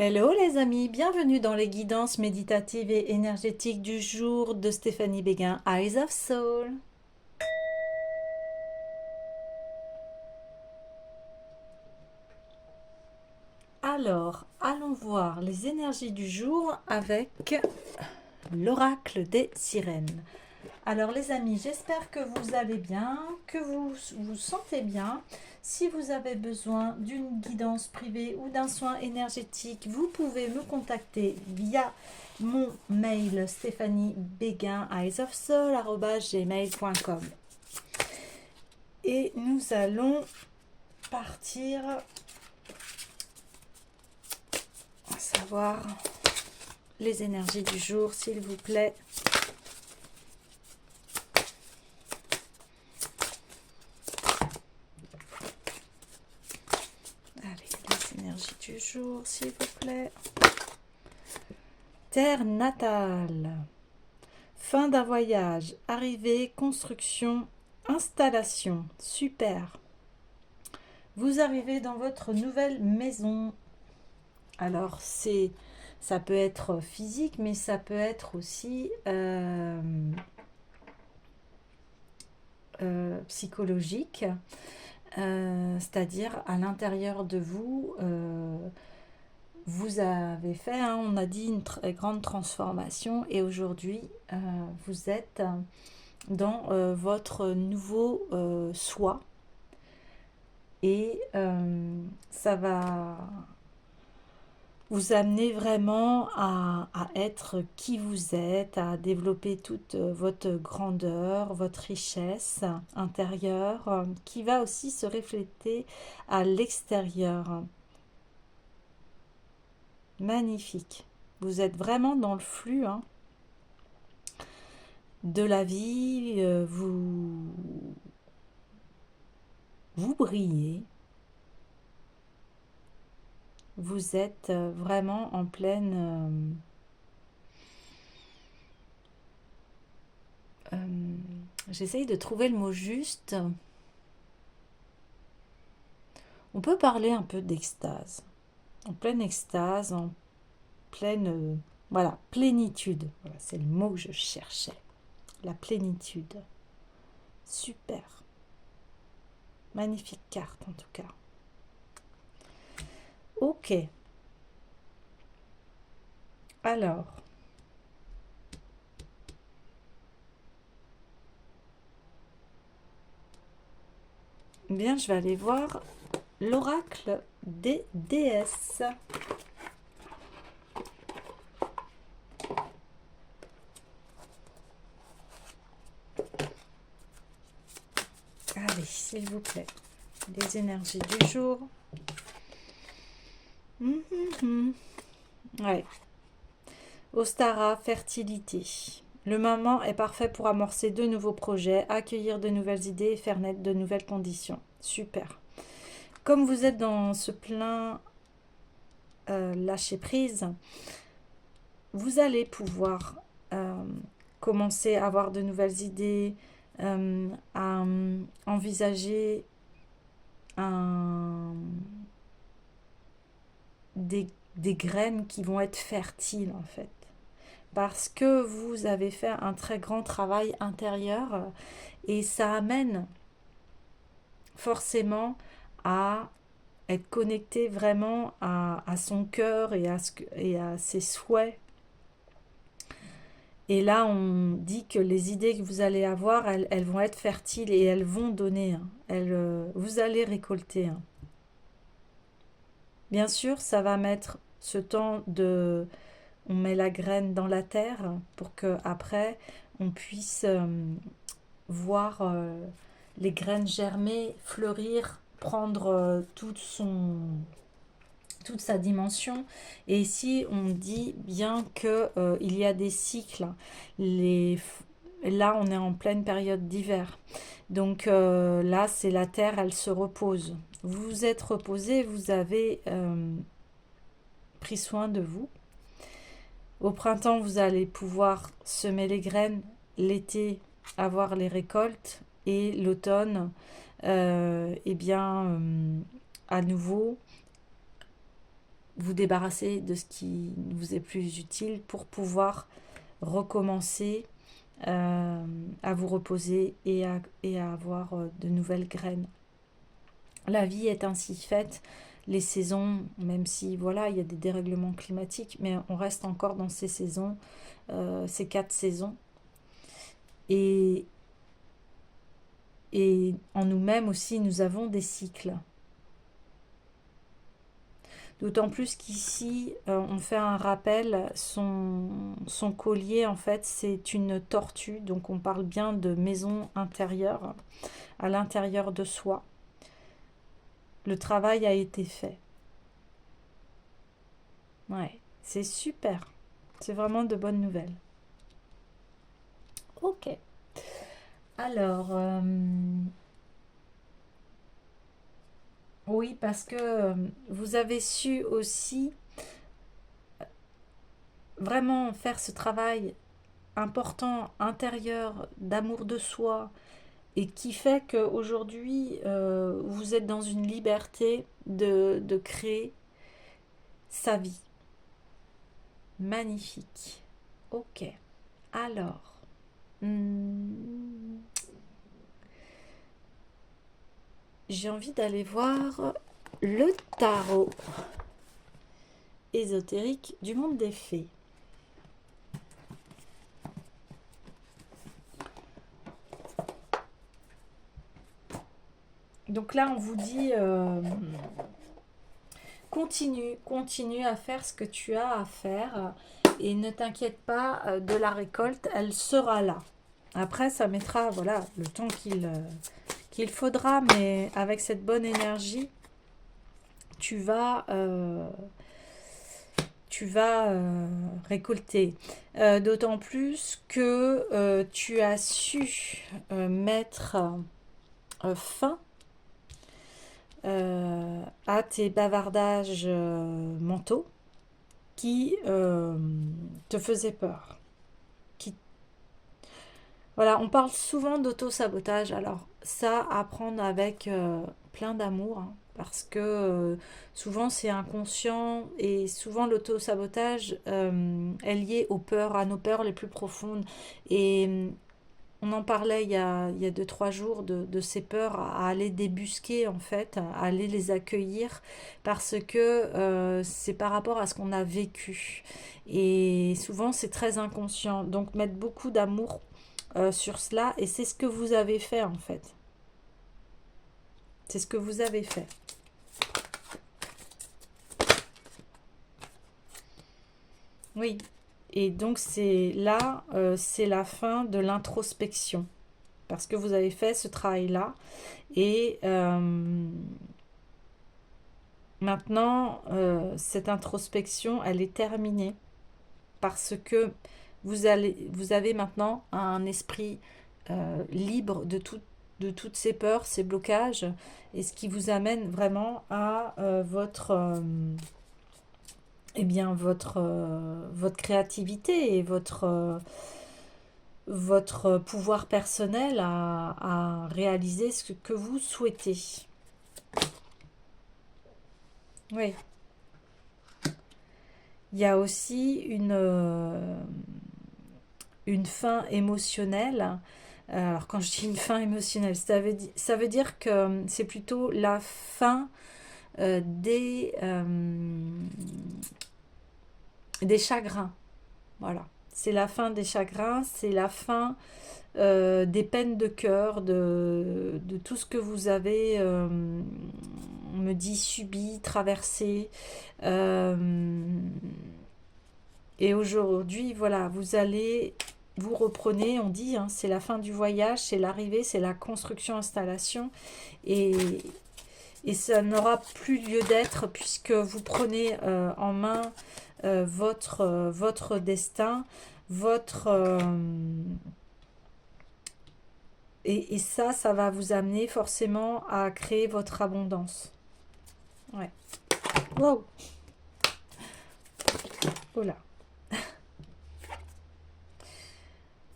Hello les amis, bienvenue dans les guidances méditatives et énergétiques du jour de Stéphanie Béguin, Eyes of Soul. Alors, allons voir les énergies du jour avec l'oracle des sirènes. Alors les amis, j'espère que vous allez bien, que vous vous sentez bien. Si vous avez besoin d'une guidance privée ou d'un soin énergétique, vous pouvez me contacter via mon mail stéphaniebeguin@gmail.com. Et nous allons partir à savoir les énergies du jour, s'il vous plaît. Énergie du jour, s'il vous plaît. Terre natale. Fin d'un voyage. Arrivée, construction, installation. Super. Vous arrivez dans votre nouvelle maison. Alors, ça peut être physique, mais ça peut être aussi psychologique. C'est-à-dire à l'intérieur de vous, vous avez fait, on a dit, une très grande transformation et aujourd'hui, vous êtes dans votre nouveau soi et ça va vous amener vraiment à être qui vous êtes, à développer toute votre grandeur, votre richesse intérieure qui va aussi se refléter à l'extérieur. Magnifique. Vous êtes vraiment dans le flux de la vie, vous brillez. Vous êtes vraiment en pleine... j'essaye de trouver le mot juste. On peut parler un peu d'extase. En pleine extase, en pleine... voilà, plénitude. Voilà, c'est le mot que je cherchais. La plénitude. Super. Magnifique carte en tout cas. Ok. Alors... bien, je vais aller voir l'oracle des déesses. Allez, s'il vous plaît, les énergies du jour. Ouais. Ostara, fertilité. Le moment est parfait pour amorcer de nouveaux projets, accueillir de nouvelles idées et faire naître de nouvelles conditions. Super. Comme vous êtes dans ce plein lâcher prise, vous allez pouvoir commencer à avoir de nouvelles idées, à envisager des graines qui vont être fertiles en fait. Parce que vous avez fait un très grand travail intérieur et ça amène forcément à être connecté vraiment à son cœur et à ses souhaits. Et là, on dit que les idées que vous allez avoir, elles vont être fertiles et elles vont donner. Vous allez récolter. Bien sûr, ça va mettre ce temps de... On met la graine dans la terre pour que après on puisse voir les graines germer, fleurir, prendre toute sa dimension. Et ici, on dit bien que il y a des cycles. Là, on est en pleine période d'hiver. Donc là, c'est la terre, elle se repose. Vous vous êtes reposé, vous avez pris soin de vous. Au printemps, vous allez pouvoir semer les graines. L'été, avoir les récoltes. Et l'automne, à nouveau, vous débarrasser de ce qui ne vous est plus utile pour pouvoir recommencer à vous reposer et à avoir de nouvelles graines. La vie est ainsi faite, les saisons, même si voilà, il y a des dérèglements climatiques, mais on reste encore dans ces saisons, ces 4 saisons. Et, et en nous-mêmes aussi, nous avons des cycles. D'autant plus qu'ici, on fait un rappel, son collier, en fait, c'est une tortue. Donc, on parle bien de maison intérieure, à l'intérieur de soi. Le travail a été fait. Ouais, c'est super. C'est vraiment de bonnes nouvelles. Ok. Alors, oui, parce que vous avez su aussi vraiment faire ce travail important, intérieur, d'amour de soi, et qui fait qu'aujourd'hui, vous êtes dans une liberté de créer sa vie. Magnifique. Ok. Alors, j'ai envie d'aller voir le tarot ésotérique du monde des fées. Donc là, on vous dit, continue à faire ce que tu as à faire et ne t'inquiète pas de la récolte, elle sera là. Après, ça mettra voilà, le temps qu'il faudra, mais avec cette bonne énergie, tu vas récolter. D'autant plus que tu as su mettre fin à tes bavardages mentaux qui te faisaient peur. Voilà, on parle souvent d'auto-sabotage. Alors, ça, à prendre avec plein d'amour, hein, parce que souvent c'est inconscient et souvent l'auto-sabotage est lié aux peurs, à nos peurs les plus profondes. Et on en parlait il y a 2-3 jours de ces peurs à aller débusquer en fait, à aller les accueillir parce que c'est par rapport à ce qu'on a vécu. Et souvent c'est très inconscient. Donc mettre beaucoup d'amour sur cela et c'est ce que vous avez fait en fait. C'est ce que vous avez fait. Oui. Et donc c'est là, c'est la fin de l'introspection. Parce que vous avez fait ce travail-là. Et maintenant, cette introspection, elle est terminée. Parce que vous avez maintenant un esprit libre de toutes ces peurs, ces blocages. Et ce qui vous amène vraiment à votre créativité et votre pouvoir personnel à réaliser ce que vous souhaitez. Oui. Il y a aussi une fin émotionnelle. Alors quand je dis une fin émotionnelle, ça veut dire que c'est plutôt la fin des chagrins. Voilà. C'est la fin des chagrins, c'est la fin des peines de cœur, de tout ce que vous avez, on me dit, subi, traversé. Et aujourd'hui, voilà, vous reprenez, on dit, hein, c'est la fin du voyage, c'est l'arrivée, c'est la construction, installation. Et, et ça n'aura plus lieu d'être puisque vous prenez en main votre destin, et ça va vous amener forcément à créer votre abondance. Ouais. Wow. Oh là.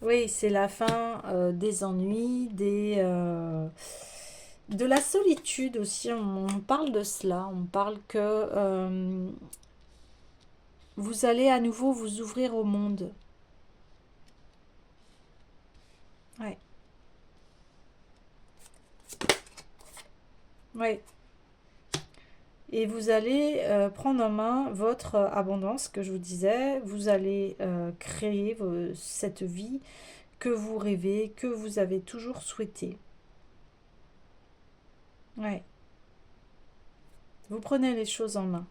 Oui, c'est la fin des ennuis, de la solitude aussi. On parle de cela. On parle que vous allez à nouveau vous ouvrir au monde. Ouais, ouais. Et vous allez prendre en main votre abondance, que je vous disais. Vous allez créer cette vie que vous rêvez, que vous avez toujours souhaité. Ouais. Vous prenez les choses en main.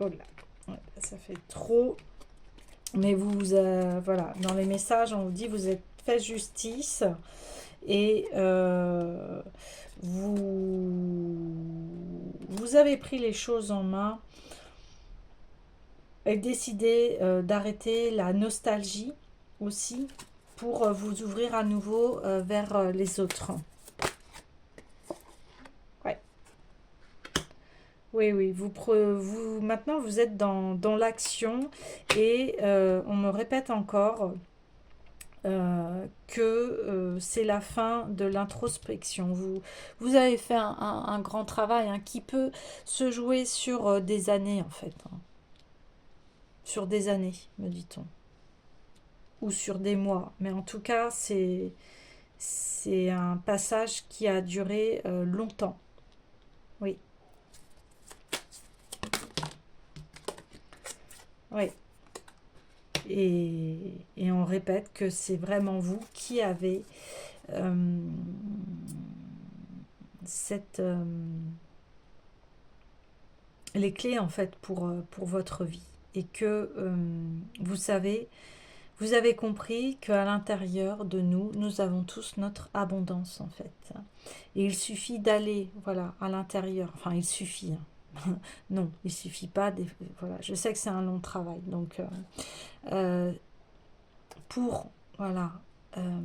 Oh là, ouais, ça fait trop. Mais vous, voilà, dans les messages, on vous dit vous êtes fait justice et vous avez pris les choses en main et décidé d'arrêter la nostalgie aussi pour vous ouvrir à nouveau vers les autres. Ouais. Oui, oui, maintenant vous êtes dans l'action et on me répète encore que c'est la fin de l'introspection. Vous avez fait un grand travail hein, qui peut se jouer sur des années en fait. Hein. Sur des années, me dit-on. Ou sur des mois. Mais en tout cas, c'est un passage qui a duré longtemps. Oui, oui. Et on répète que c'est vraiment vous qui avez euh, cette, les clés en fait pour votre vie. Et que vous savez, vous avez compris qu'à l'intérieur de nous, nous avons tous notre abondance en fait. Et il suffit d'aller voilà, à l'intérieur. Enfin, il suffit. Hein. Non, il suffit pas. Voilà, je sais que c'est un long travail. Donc, euh, pour voilà, euh,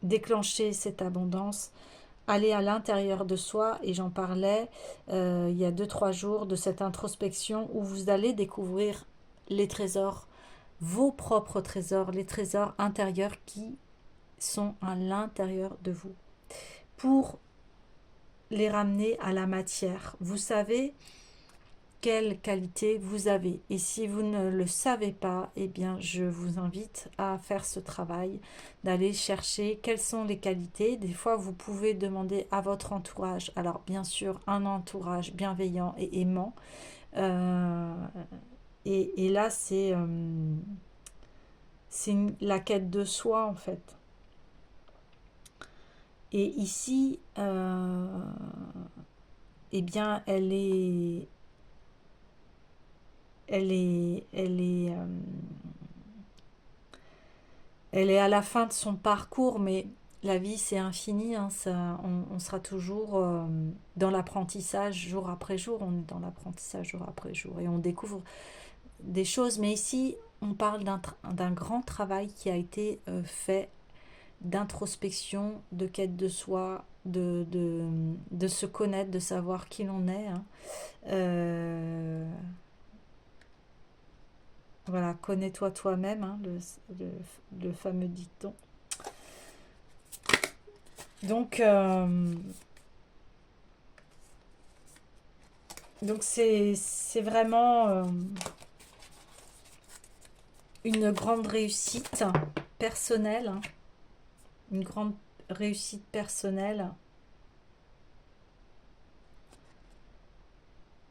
déclencher cette abondance, aller à l'intérieur de soi, et j'en parlais il y a 2 3 jours de cette introspection où vous allez découvrir les trésors, vos propres trésors, les trésors intérieurs qui sont à l'intérieur de vous, pour les ramener à la matière. Vous savez quelle qualité vous avez. Et si vous ne le savez pas, eh bien, je vous invite à faire ce travail, d'aller chercher quelles sont les qualités. Des fois, vous pouvez demander à votre entourage. Alors, bien sûr, un entourage bienveillant et aimant. Euh, et là, c'est la quête de soi, en fait. Et ici, eh bien, elle est à la fin de son parcours, mais la vie c'est infini, hein, on sera toujours dans l'apprentissage jour après jour, on est dans l'apprentissage jour après jour et on découvre des choses, mais ici on parle d'un grand travail qui a été fait d'introspection, de quête de soi, de se connaître, de savoir qui l'on est. Hein. Euh, voilà, connais-toi toi-même, hein, le fameux dicton. Donc, donc c'est vraiment une grande réussite personnelle, hein, une grande réussite personnelle.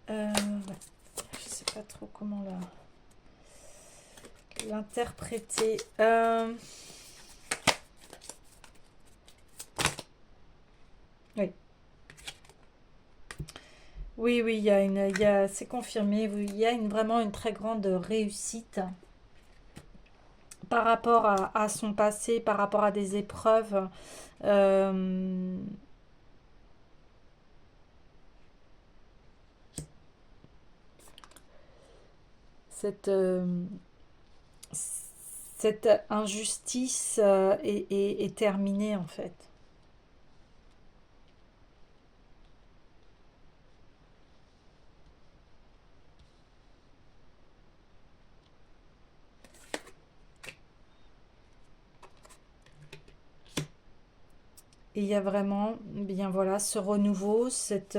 Ouais, je sais pas trop comment l'interpréter. Oui, oui, oui, c'est confirmé. Oui, il y a vraiment une très grande réussite par rapport à son passé, par rapport à des épreuves. Euh, cette, cette injustice est terminée en fait. Et il y a vraiment, bien voilà, ce renouveau, cette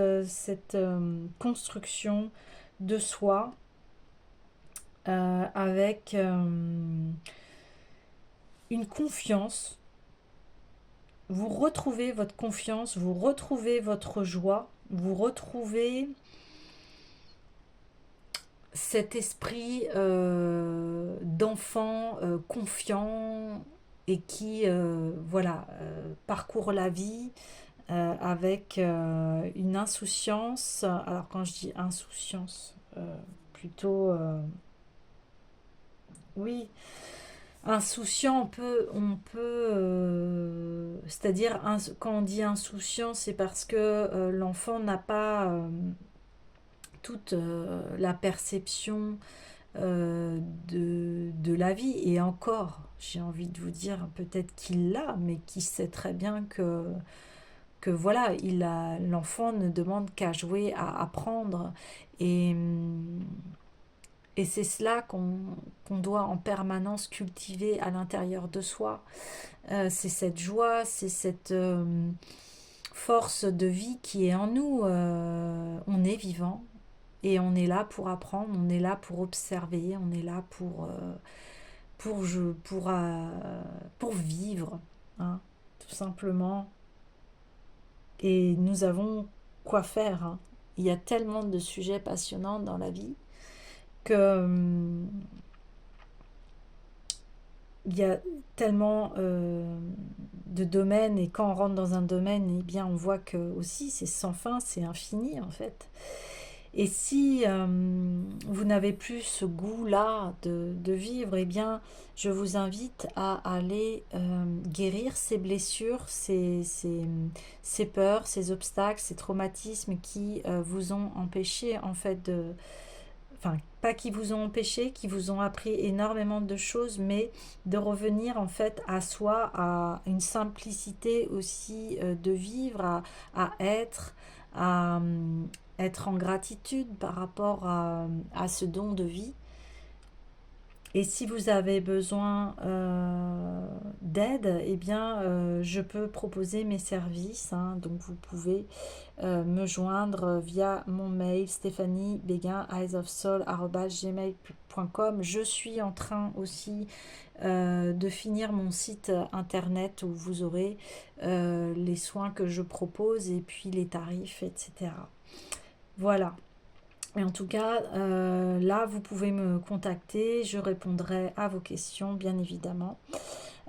construction de soi avec une confiance. Vous retrouvez votre confiance, vous retrouvez votre joie, vous retrouvez cet esprit d'enfant confiant et qui voilà parcourt la vie avec une insouciance. Alors quand je dis insouciance, plutôt oui, insouciant, c'est-à-dire quand on dit insouciant, c'est parce que l'enfant n'a pas toute la perception de la vie. Et encore, j'ai envie de vous dire, peut-être qu'il l'a, mais qu'il sait très bien que voilà, l'enfant ne demande qu'à jouer, à apprendre. Et, et c'est cela qu'on doit en permanence cultiver à l'intérieur de soi. C'est cette joie, c'est cette force de vie qui est en nous. On est vivant et on est là pour apprendre, on est là pour observer, on est là pour, je- pour vivre, hein, tout simplement. Et nous avons quoi faire, hein. Il y a tellement de sujets passionnants dans la vie que il y a tellement de domaines, et quand on rentre dans un domaine, eh bien on voit que aussi c'est sans fin, c'est infini en fait. Et si vous n'avez plus ce goût-là de vivre, eh bien je vous invite à aller guérir ces blessures, ces peurs, ces obstacles, ces traumatismes qui vous ont empêché en fait de, enfin, pas qui vous ont empêché, qui vous ont appris énormément de choses, mais de revenir en fait à soi, à une simplicité aussi de vivre, à être, à être en gratitude par rapport à ce don de vie. Et si vous avez besoin d'aide, eh bien, je peux proposer mes services, hein. Donc, vous pouvez me joindre via mon mail stéphaniebeguin@eyesofsoul@gmail.com. Je suis en train aussi de finir mon site internet où vous aurez les soins que je propose et puis les tarifs, etc. Voilà. Et en tout cas, là, vous pouvez me contacter, je répondrai à vos questions, bien évidemment.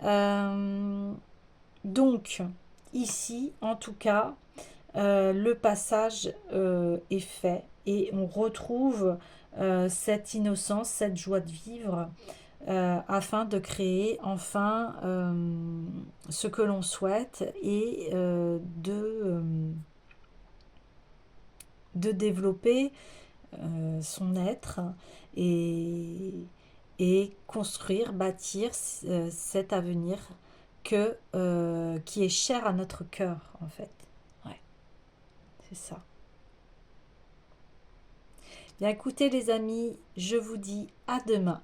Euh, donc, ici, en tout cas, le passage est fait et on retrouve cette innocence, cette joie de vivre afin de créer enfin ce que l'on souhaite et de développer son être et, et construire, bâtir cet avenir qui est cher à notre cœur, en fait. Ouais, c'est ça. Bien écoutez les amis, je vous dis à demain